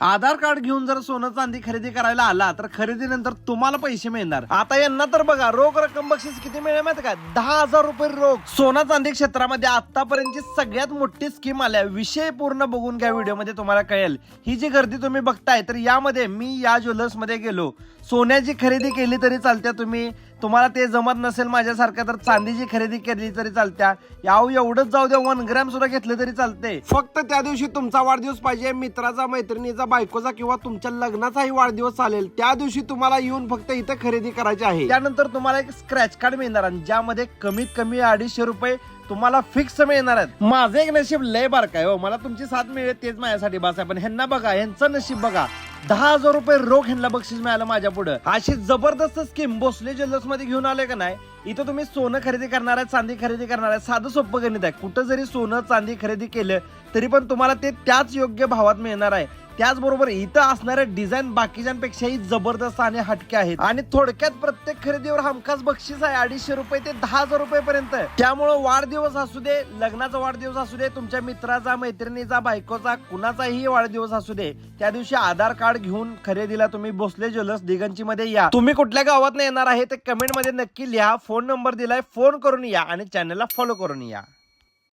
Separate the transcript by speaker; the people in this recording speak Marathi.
Speaker 1: आधार कार्ड घेऊन जर सोनं चांदी खरेदी करायला आला तर खरेदीनंतर तुम्हाला पैसे मिळणार. आता यांना तर बघा रोख रक्कम बक्षीस किती मिळेल माहिती का, 10,000 रुपये रोख. सोना चांदी क्षेत्रामध्ये आतापर्यंतची सगळ्यात मोठी स्कीम आल्या. विषय पूर्ण बघून घ्या, व्हिडिओमध्ये तुम्हाला कळेल. ही जी गर्दी तुम्ही बघताय तर यामध्ये मी या ज्वेलर्स मध्ये गेलो. सोन्याची खरेदी केली तरी चालत्या, तुम्हाला ते जमत नसेल माझ्यासारखं तर चांदीची खरेदी केली तरी चालत्या. एवढंच जाऊ द्या, 1 ग्रॅम सुद्धा घेतलं तरी चालते. फक्त त्या दिवशी तुमचा वाढदिवस पाहिजे, मित्राचा, मैत्रिणीचा, बायकोचा किंवा तुमच्या लग्नाचाही वाढदिवस चालेल. त्या दिवशी तुम्हाला येऊन फक्त इथं खरेदी करायची आहे. त्यानंतर तुम्हाला एक स्क्रॅच कार्ड मिळणार आणि ज्यामध्ये कमीत कमी 250 रुपये तुम्हाला फिक्स मिळणार आहेत. माझं एक नशीब लय बारकाय हो, मला तुमची साथ मिळेल तेच माझ्यासाठी बस आहे. पण ह्यांना बघा, ह्यांचं नशीब बघा, 10,000 रुपये रोख ह्यांना बक्षीस मिळालं माझ्या पुढे. अशी जबरदस्त स्कीम भोसले ज्वेलर्स मध्ये घेऊन आले का नाही. इथं तुम्ही सोनं खरेदी करणार आहे, चांदी खरेदी करणार आहे, साधं सोपं गणित आहे. कुठं जरी सोनं चांदी खरेदी केलं तरी पण तुम्हाला ते त्याच योग्य भावात मिळणार आहे. त्याचबरोबर इथं असणाऱ्या डिझाईन बाकीच्यांपेक्षाही जबरदस्त आणि हटके आहेत. आणि थोडक्यात प्रत्येक खरेदीवर हमखास बक्षीस आहे 250 रुपये ते 10,000 रुपये पर्यंत. त्यामुळे वाढदिवस असू दे, लग्नाचा वाढदिवस असू दे, तुमच्या मित्राचा, मैत्रिणीचा, बायकोचा, कुणाचाही वाढदिवस असू दे, त्या दिवशी आधार कार्ड घेऊन खरेदीला तुम्ही भोसले ज्वेलर्स दिगंची मध्ये या. तुम्ही कुठल्या गावात येणार आहे ते कमेंट मध्ये नक्की लिहा. फोन नंबर दिलाय, फोन करून या आणि चॅनलला फॉलो करून या.